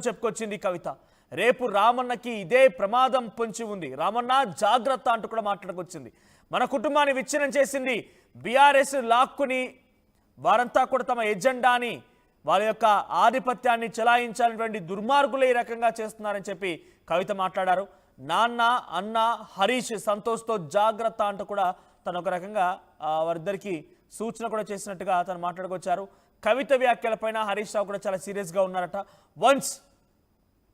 చెప్పుకొచ్చింది కవిత. రేపు రామన్నకి ఇదే ప్రమాదం పొంచి ఉంది, రామన్న జాగ్రత్త అంటూ కూడా మాట్లాడుకొచ్చింది. మన కుటుంబాన్ని విచ్ఛిన్నం చేసింది బీఆర్ఎస్ లాక్కుని వారంతా కూడా తమ ఎజెండాని వాళ్ళ యొక్క ఆధిపత్యాన్ని చెలాయించాలనేటువంటి దుర్మార్గులు ఈ రకంగా చేస్తున్నారని చెప్పి కవిత మాట్లాడారు. నాన్న అన్న హరీష్ సంతోష్తో జాగ్రత్త అంటూ కూడా తను ఒక రకంగా వారిద్దరికి సూచన కూడా చేసినట్టుగా తను మాట్లాడుకొచ్చారు. కవిత వ్యాఖ్యలపైన హరీష్ రావు కూడా చాలా సీరియస్గా ఉన్నారట. వన్స్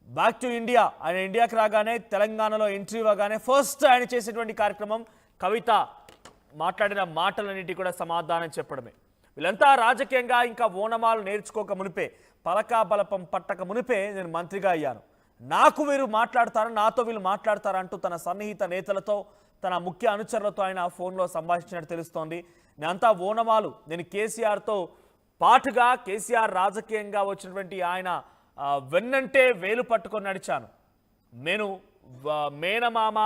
బ్యాక్ టు ఇండియా, ఆయన ఇండియాకి రాగానే తెలంగాణలో ఎంట్రీ ఇవ్వగానే ఫస్ట్ ఆయన చేసేటువంటి కార్యక్రమం కవిత మాట్లాడిన మాటలన్నిటి కూడా సమాధానం చెప్పడమే. వీళ్ళంతా రాజకీయంగా ఇంకా ఓనమాలు నేర్చుకోక మునిపే, పలకా బలపం పట్టక మునిపే నేను మంత్రిగా అయ్యాను, నాకు వీరు మాట్లాడతారా, నాతో వీళ్ళు మాట్లాడతారా అంటూ తన సన్నిహిత నేతలతో తన ముఖ్య అనుచరులతో ఆయన ఫోన్లో సంభాషించినట్టు తెలుస్తోంది. నేనంతా ఓనమాలు, నేను కేసీఆర్తో పాటుగా కేసీఆర్ రాజకీయంగా వచ్చినటువంటి ఆయన వెన్నంటే వేలు పట్టుకొని నడిచాను, నేను మేనమామ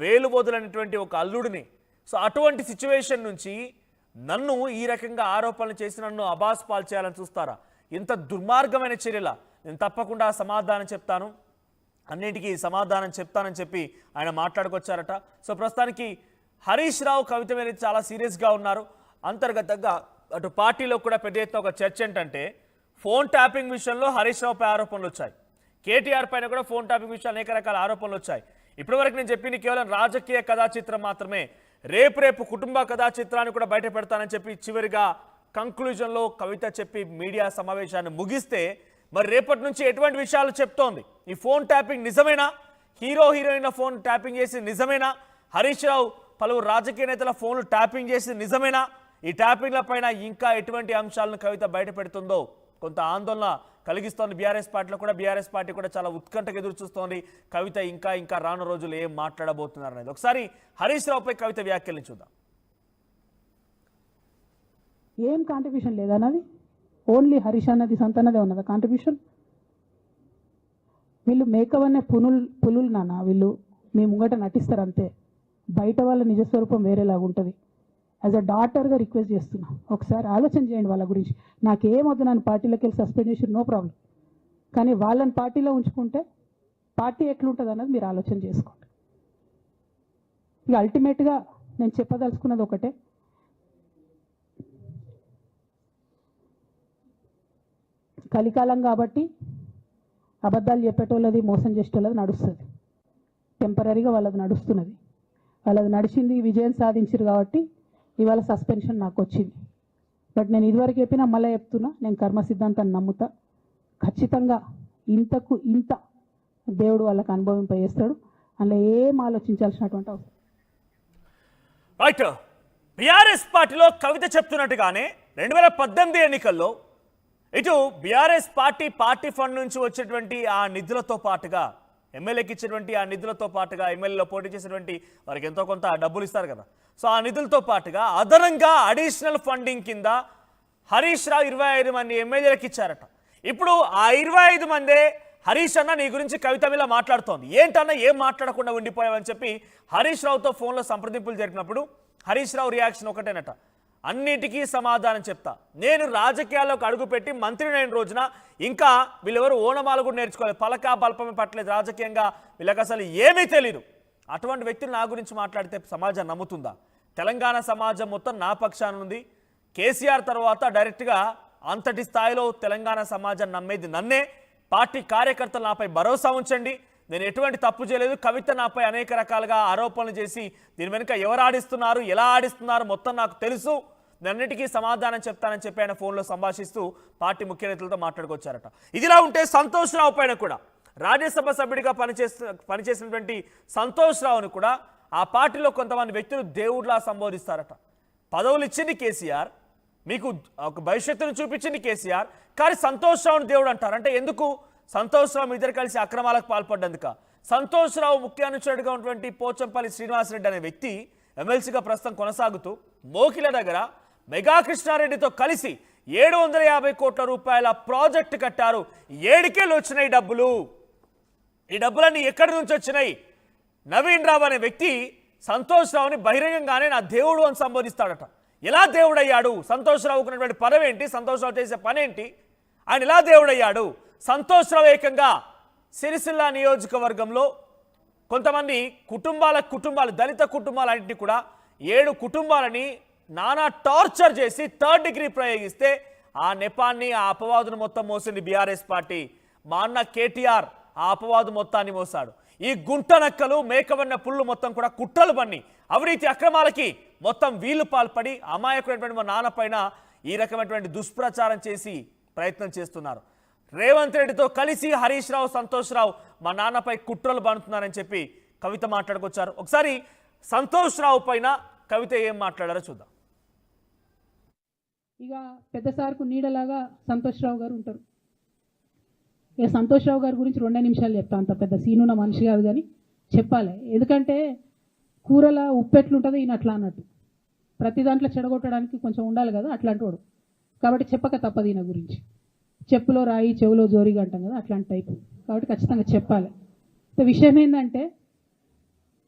వేలు వదులైనటువంటి ఒక అల్లుడిని. సో అటువంటి సిచ్యువేషన్ నుంచి నన్ను ఈ రకంగా ఆరోపణలు చేసి నన్ను అబాస్ పాలు చేయాలని చూస్తారా? ఇంత దుర్మార్గమైన చర్యల నేను తప్పకుండా సమాధానం చెప్తాను, అన్నింటికీ సమాధానం చెప్తానని చెప్పి ఆయన మాట్లాడుకొచ్చారట. సో ప్రస్తుతానికి హరీష్ రావు కవిత మీద చాలా సీరియస్గా ఉన్నారు. అంతర్గతంగా అటు పార్టీలో కూడా పెద్ద ఎత్తున ఒక చర్చ ఏంటంటే, ఫోన్ ట్యాపింగ్ విషయంలో హరీష్ రావుపై ఆరోపణలు వచ్చాయి, కేటీఆర్ పైన కూడా ఫోన్ ట్యాపింగ్ విషయంలో అనేక రకాల ఆరోపణలు వచ్చాయి. ఇప్పటివరకు నేను చెప్పింది కేవలం రాజకీయ కథా చిత్రం మాత్రమే, రేపు కుటుంబ కథా చిత్రాన్ని కూడా బయట పెడతానని చెప్పి చివరిగా కంక్లూజన్లో కవిత చెప్పి మీడియా సమావేశాన్ని ముగిస్తే, మరి రేపటి నుంచి ఎటువంటి విషయాలు చెప్తోంది? ఈ ఫోన్ ట్యాపింగ్ నిజమేనా? హీరోయిన్ల ఫోన్ ట్యాపింగ్ చేసి నిజమేనా? హరీష్ రావు పలువురు రాజకీయ నేతల ఫోన్లు ట్యాపింగ్ చేసి నిజమేనా? ఈ ట్యాపింగ్ల పైన ఇంకా ఎటువంటి అంశాలను కవిత బయట పెడుతుందో కొంత ఆందోళన కలిగిస్తోంది బీఆర్ఎస్ పార్టీలో కూడా. బీఆర్ఎస్ పార్టీ కూడా చాలా ఉత్కంఠగా ఎదురు చూస్తోంది కవిత ఇంకా రాను రోజులు ఏం మాట్లాడబోతున్నారు అనేది. ఒకసారి హరీష్ రావుపై కవిత వ్యాఖ్యల్ని చూద్దాం. ఏం కాంట్రిబ్యూషన్ లేదన్నది, ఓన్లీ హరీష్ అన్నది సంతనదే ఉన్నదా కాంట్రిబ్యూషన్? వీళ్ళు మేకవనే పులులు నాన్న, వీళ్ళు మీ ముంగట నటిస్తారు అంతే, బయట వాళ్ళ నిజస్వరూపం వేరేలాగా ఉంటుంది. యాజ్ అ డాటర్గా రిక్వెస్ట్ చేస్తున్నా, ఒకసారి ఆలోచన చేయండి వాళ్ళ గురించి. నాకేమొద్దు, నన్ను పార్టీలోకి వెళ్ళి సస్పెండ్ చేసి నో ప్రాబ్లం, కానీ వాళ్ళని పార్టీలో ఉంచుకుంటే పార్టీ ఎట్లుంటుంది అన్నది మీరు ఆలోచన చేసుకోండి. ఇక అల్టిమేట్గా నేను చెప్పదలుచుకున్నది ఒకటే, కలికాలం కాబట్టి అబద్ధాలు చెప్పేటోళ్ళది మోసం చేసేటోళ్ళది నడుస్తుంది, టెంపరీగా వాళ్ళది నడుస్తున్నది, వాళ్ళది నడిచింది, విజయం సాధించారు కాబట్టి ఇవాళ సస్పెన్షన్ నాకు వచ్చింది. బట్ నేను ఇదివరకు చెప్పినా మళ్ళీ చెప్తున్నా, నేను కర్మ సిద్ధాంతాన్ని నమ్ముతా, ఖచ్చితంగా ఇంతకు ఇంత దేవుడు వాళ్ళకి అనుభవింపజేస్తాడు, అందులో ఏం ఆలోచించాల్సినటువంటి అవసరం. రైట్, బీఆర్ఎస్ పార్టీలో కవిత చెప్తున్నట్టుగానే 2018 ఎన్నికల్లో ఇటు బీఆర్ఎస్ పార్టీ ఫండ్ నుంచి వచ్చేటువంటి ఆ నిధులతో పాటుగా, ఎమ్మెల్యేకి ఇచ్చేటువంటి ఆ నిధులతో పాటుగా, ఎమ్మెల్యేలో పోటీ చేసేటువంటి వారికి ఎంతో కొంత డబ్బులు ఇస్తారు కదా, సో ఆ నిధులతో పాటుగా అదనంగా అడిషనల్ ఫండింగ్ కింద హరీష్ రావు 25 మంది ఎమ్మెల్యేలకు ఇచ్చారట. ఇప్పుడు ఆ 25 మందే హరీష్ అన్న నీ గురించి కవిత మీద మాట్లాడుతోంది, ఏంటన్నా ఏం మాట్లాడకుండా ఉండిపోయావని చెప్పి హరీష్ రావుతో ఫోన్లో సంప్రదింపులు జరిపినప్పుడు హరీష్ రావు రియాక్షన్ ఒకటేనట, అన్నిటికీ సమాధానం చెప్తా, నేను రాజకీయాల్లోకి అడుగుపెట్టి మంత్రినైన రోజున ఇంకా వీళ్ళెవరు ఓనమాలు కూడా నేర్చుకోలేదు, పలకా బల్పమే పట్టలేదు, రాజకీయంగా వీళ్ళకి అసలు ఏమీ తెలియదు, అటువంటి వ్యక్తులు నా గురించి మాట్లాడితే సమాజం నమ్ముతుందా? తెలంగాణ సమాజం మొత్తం నా పక్షాన ఉంది, కేసీఆర్ తర్వాత డైరెక్ట్గా అంతటి స్థాయిలో తెలంగాణ సమాజం నమ్మేది నన్నే, పార్టీ కార్యకర్తలు నాపై భరోసా ఉంచండి, నేను ఎటువంటి తప్పు చేయలేదు, కవిత నాపై అనేక రకాలుగా ఆరోపణలు చేసి దీని వెనుక ఎవరు ఆడిస్తున్నారు, ఎలా ఆడిస్తున్నారు మొత్తం నాకు తెలుసు, అన్నిటికీ సమాధానం చెప్తానని చెప్పి ఆయన ఫోన్లో సంభాషిస్తూ పార్టీ ముఖ్య నేతలతో మాట్లాడుకొచ్చారట. ఇదిలా ఉంటే సంతోష్ రావు పైన కూడా, రాజ్యసభ సభ్యుడిగా పనిచేసినటువంటి సంతోష్ రావుని కూడా ఆ పార్టీలో కొంతమంది వ్యక్తులు దేవుడిలా సంబోధిస్తారట. పదవులు ఇచ్చింది కేసీఆర్, మీకు ఒక భవిష్యత్తును చూపించింది కేసీఆర్, కానీ సంతోష్ రావుని దేవుడు అంటారు. అంటే ఎందుకు? సంతోష్ రావు ఇద్దరు కలిసి అక్రమాలకు పాల్పడ్డందుక. సంతోష్ రావు ముఖ్య అనుచరుడిగా ఉన్నటువంటి పోచంపల్లి శ్రీనివాసరెడ్డి అనే వ్యక్తి ఎమ్మెల్సీగా ప్రస్తుతం కొనసాగుతూ మోకిల దగ్గర మెగా కృష్ణారెడ్డితో కలిసి 750 కోట్ల రూపాయల ప్రాజెక్టు కట్టారు. 7 ఏళ్లు వచ్చినాయి డబ్బులు, ఈ డబ్బులన్నీ ఎక్కడి నుంచి వచ్చినాయి? నవీన్ రావు అనే వ్యక్తి సంతోష్ రావుని బహిరంగంగానే నా దేవుడు అని సంబోధిస్తాడట. ఎలా దేవుడయ్యాడు? సంతోష్ రావుకు ఉన్నటువంటి పదవి ఏంటి? సంతోష్ రావు చేసే పని ఏంటి? ఆయన ఎలా దేవుడయ్యాడు? సంతోష్ రావు ఏకంగా సిరిసిల్ల నియోజకవర్గంలో కొంతమంది కుటుంబాలు దళిత కుటుంబాలన్నింటినీ కూడా 7 కుటుంబాలని నానా టార్చర్ చేసి 3rd డిగ్రీ ప్రయోగిస్తే ఆ నెపాన్ని ఆ అపవాదును మొత్తం మోసింది బీఆర్ఎస్ పార్టీ. మా అన్న కేటీఆర్ ఆ అపవాదు మొత్తాన్ని మోసాడు. ఈ గుంట నక్కలు మేకవన్న పుళ్ళు మొత్తం కూడా కుట్రలు పన్ని అవినీతి అక్రమాలకి మొత్తం వీళ్ళు పాల్పడి అమాయకుడైనటువంటి మా నాన్న పైన ఈ రకమైనటువంటి దుష్ప్రచారం చేసి ప్రయత్నం చేస్తున్నారు. రేవంత్ రెడ్డితో కలిసి హరీష్ రావు, సంతోష్ రావు మా నాన్నపై కుట్రలు పన్నుతున్నారని చెప్పి కవిత మాట్లాడుకొచ్చారు. ఒకసారి సంతోష్ రావు పైన కవిత ఏం మాట్లాడారో చూద్దాం. ఇక పెద్ద సార్కు నీడలాగా సంతోష్ రావు గారు ఉంటారు. ఇక సంతోష్ రావు గారి గురించి 2 నిమిషాలు చెప్తా. అంత పెద్ద సీనున్న మనిషి కాదు కానీ చెప్పాలి. ఎందుకంటే కూరల ఉప్పు ఎట్లుంటుందో ఈయన అట్లా అన్నట్టు ప్రతి దాంట్లో చెడగొట్టడానికి కొంచెం ఉండాలి కదా, అట్లాంటి వాడు. కాబట్టి చెప్పక తప్పదు ఈయన గురించి. చెప్పులో రాయి చెవులో జోరిగా అంటాం కదా, అట్లాంటి టైపు. కాబట్టి ఖచ్చితంగా చెప్పాలి. విషయం ఏంటంటే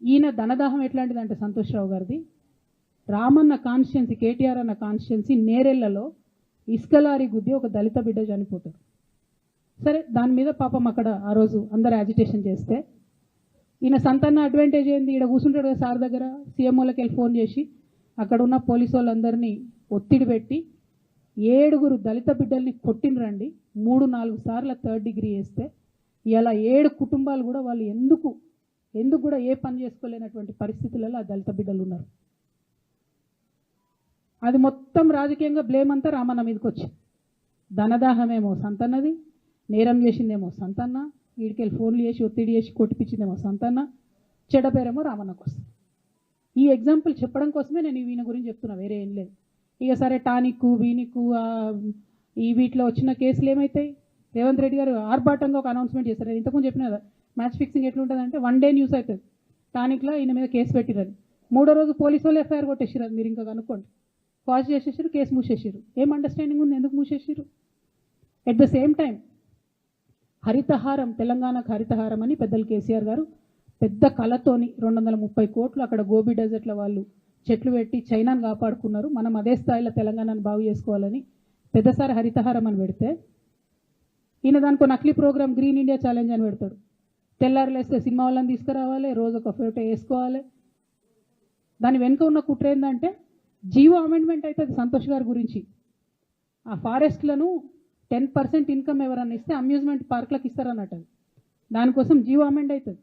ఈయన ధనదాహం ఎట్లాంటిదంటే సంతోష్ రావు గారిది రామన్న కాన్స్టిట్యున్సీ, కేటీఆర్ అన్న కాన్స్టిట్యున్సీ నేరెళ్లలో ఇసుకలారి గుద్ది ఒక దళిత బిడ్డ చనిపోతాడు. సరే, దాని మీద పాపం అక్కడ ఆ రోజు అందరు యాజిటేషన్ చేస్తే ఈయన సంతన్న అడ్వాంటేజ్ ఏంది, ఈడ కూర్చుంటాడు కదా సార్ దగ్గర, సీఎంఓలకి వెళ్ళి ఫోన్ చేసి అక్కడ ఉన్న పోలీసు వాళ్ళందరినీ ఒత్తిడి పెట్టి 7 దళిత బిడ్డల్ని కొట్టినరండి. 3-4 సార్లు 3rd డిగ్రీ వేస్తే ఇలా 7 కుటుంబాలు కూడా వాళ్ళు ఎందుకు కూడా ఏ పని చేసుకోలేనటువంటి పరిస్థితులలో ఆ దళిత బిడ్డలు ఉన్నారు. అది మొత్తం రాజకీయంగా బ్లేమ్ అంతా రామన్న మీదకి వచ్చి, ధనదాహమేమో సంతన్నది, నేరం చేసిందేమో సంతన్న, వీడికెళ్ళి ఫోన్లు చేసి ఒత్తిడి చేసి కొట్టిపించిందేమో సంతన్న, చెడ్డపేరేమో రామన్నకు వస్తుంది. ఈ ఎగ్జాంపుల్ చెప్పడం కోసమే నేను ఈయన గురించి చెప్తున్నా, వేరే ఏం లేదు. ఇక సరే టానిక్కు వీనిక్కు ఈ వీటిలో వచ్చిన కేసులు ఏమవుతాయి? రేవంత్ రెడ్డి గారు ఆర్భాటంగా ఒక అనౌన్స్మెంట్ చేస్తారు. నేను ఇంతకుముందు చెప్పిన కదా, మ్యాచ్ ఫిక్సింగ్ ఎట్లుంటుందంటే 1 డే న్యూస్ అవుతుంది. టానిక్లో ఈయన మీద కేసు పెట్టిరని 3వ రోజు పోలీసు వాళ్ళు ఎఫ్ఐఆర్ కొట్టేసారు. మీరు ఇంకా కనుక్కోండి. కాజ్ చేసేసారు, కేసు మూసేసారు. ఏం అండర్స్టాండింగ్ ఉంది, ఎందుకు మూసేసారు? At the same time Harithaharam, తెలంగాణకు హరితహారం అని పెద్దలు కేసీఆర్ గారు పెద్ద కళతోని 230 కోట్లు అక్కడ గోబీ డెజర్ట్ల వాళ్ళు చెట్లు పెట్టి చైనాను కాపాడుకున్నారు. మనం అదే స్థాయిలో తెలంగాణను బాగు చేసుకోవాలని పెద్దసారి హరితహారం అని పెడితే ఈయన దానికి నకిలీ ప్రోగ్రామ్ గ్రీన్ ఇండియా ఛాలెంజ్ అని పెడతాడు. తెల్లారులేస్తే సినిమా వాళ్ళని తీసుకురావాలి, రోజు ఒక ఫోటో వేసుకోవాలి. దాని వెనుక ఉన్న కుట్ర ఏంటంటే జీవో అమెండ్మెంట్ అవుతుంది సంతోష్ గారి గురించి. ఆ ఫారెస్ట్లను 10% ఇన్కమ్ ఎవరన్నా ఇస్తే అమ్యూజ్మెంట్ పార్క్లకు ఇస్తారన్నట్టు. దానికోసం జీవో అమెండ్ అవుతుంది.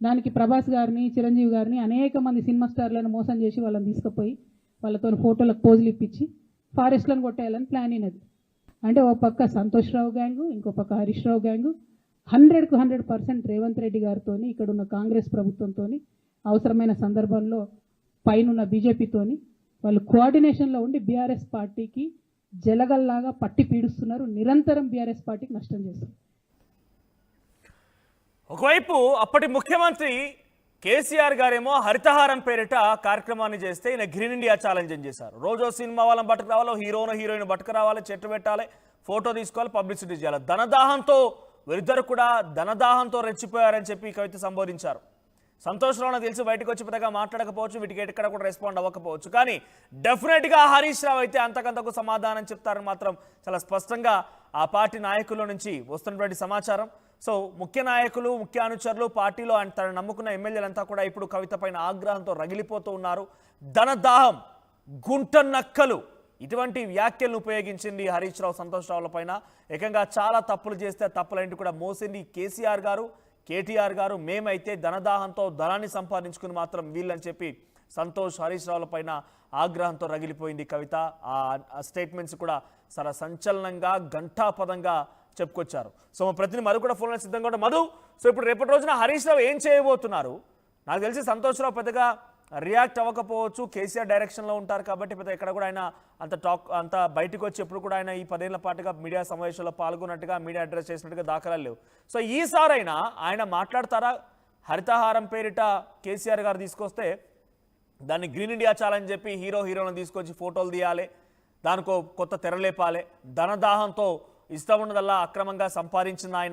దానికి ప్రభాస్ గారిని, చిరంజీవి గారిని, అనేక మంది సినిమా స్టార్లను మోసం చేసి వాళ్ళని తీసుకుపోయి వాళ్ళతో ఫోటోలకు పోజులు ఇప్పించి ఫారెస్ట్లను కొట్టేయాలని ప్లాన్ అయినది. అంటే ఒక పక్క సంతోష్ రావు గ్యాంగు, ఇంకో పక్క హరీష్ రావు గ్యాంగు 100కు 100% రేవంత్ రెడ్డి గారితో, ఇక్కడ ఉన్న కాంగ్రెస్ ప్రభుత్వంతో, అవసరమైన సందర్భంలో పైన బీజేపీతోని వాళ్ళు కోఆర్డినేషన్లో ఉండి బీఆర్ఎస్ పార్టీకి జలగల్లాగా పట్టి పీడుస్తున్నారు. నిరంతరం బీఆర్ఎస్ పార్టీకి నష్టం చేస్తారు. ఒకవైపు అప్పటి ముఖ్యమంత్రి కేసీఆర్ గారేమో హరితహారం పేరిట కార్యక్రమాన్ని చేస్తే ఈయన గ్రీన్ ఇండియా ఛాలెంజ్ చేశారు. రోజో సినిమా వాళ్ళని బట్టుకు రావాలి, హీరోయిన్ బట్టుకు రావాలి, చెట్టు పెట్టాలి, ఫోటో తీసుకోవాలి, పబ్లిసిటీ చేయాలి. ధనదాహంతో వీరిద్దరు కూడా ధనదాహంతో రెచ్చిపోయారని చెప్పి కవిత సంబోధించారు. సంతోష్ రావు తెలిసి బయటకు వచ్చి పెద్దగా మాట్లాడకపోవచ్చు, వీటికి ఎక్కడ కూడా రెస్పాండ్ అవ్వకపోవచ్చు, కానీ డెఫినెట్గా హరీష్ రావు అయితే అంతకంతకు సమాధానం చెప్తారని మాత్రం చాలా స్పష్టంగా ఆ పార్టీ నాయకుల నుంచి వస్తున్నటువంటి సమాచారం. సో ముఖ్య నాయకులు, ముఖ్య అనుచరులు, పార్టీలో తను నమ్ముకున్న ఎమ్మెల్యేలంతా కూడా ఇప్పుడు కవిత పైన ఆగ్రహంతో రగిలిపోతూ ఉన్నారు. ధనదాహం, గుంట నక్కలు ఇటువంటి వ్యాఖ్యలను ఉపయోగించింది హరీష్ రావు సంతోష్ రావుల పైన. ఏకంగా చాలా తప్పులు చేస్తే తప్పులన్నింటి కూడా మోసింది కేసీఆర్ గారు, కేటీఆర్ గారు. మేమైతే ధనదాహంతో ధనాన్ని సంపాదించుకుని మాత్రం వీళ్ళని చెప్పి సంతోష్, హరీష్ రావుల పైన ఆగ్రహంతో రగిలిపోయింది కవిత. ఆ స్టేట్మెంట్స్ కూడా చాలా సంచలనంగా ఘంటాపదంగా చెప్పుకొచ్చారు. సో మా ప్రతిని మధు కూడా ఫోన్లో సిద్ధంగా ఉంటారు. మధు, సో ఇప్పుడు రేపటి రోజున హరీష్ రావు ఏం చేయబోతున్నారు? నాకు తెలిసి సంతోష్ రావు పెద్దగా రియాక్ట్ అవ్వకపోవచ్చు, కేసీఆర్ డైరెక్షన్లో ఉంటారు కాబట్టి పెద్ద ఎక్కడ కూడా ఆయన అంత బయటకు వచ్చి ఎప్పుడు కూడా ఆయన ఈ 10 ఏళ్ల పాటుగా మీడియా సమావేశంలో పాల్గొన్నట్టుగా, మీడియా అడ్రస్ చేసినట్టుగా దాఖలాలు లేవు. సో ఈసారైనా ఆయన మాట్లాడతారా? హరితహారం పేరిట కేసీఆర్ గారు తీసుకొస్తే దాన్ని గ్రీన్ ఇండియా ఛాలెంజ్ చెప్పి హీరోలను తీసుకొచ్చి ఫోటోలు తీయాలి, దానికో కొత్త తెరలేపాలి, ధనదాహంతో ఇష్టం ఉన్నదల్లా అక్రమంగా సంపాదించిన ఆయన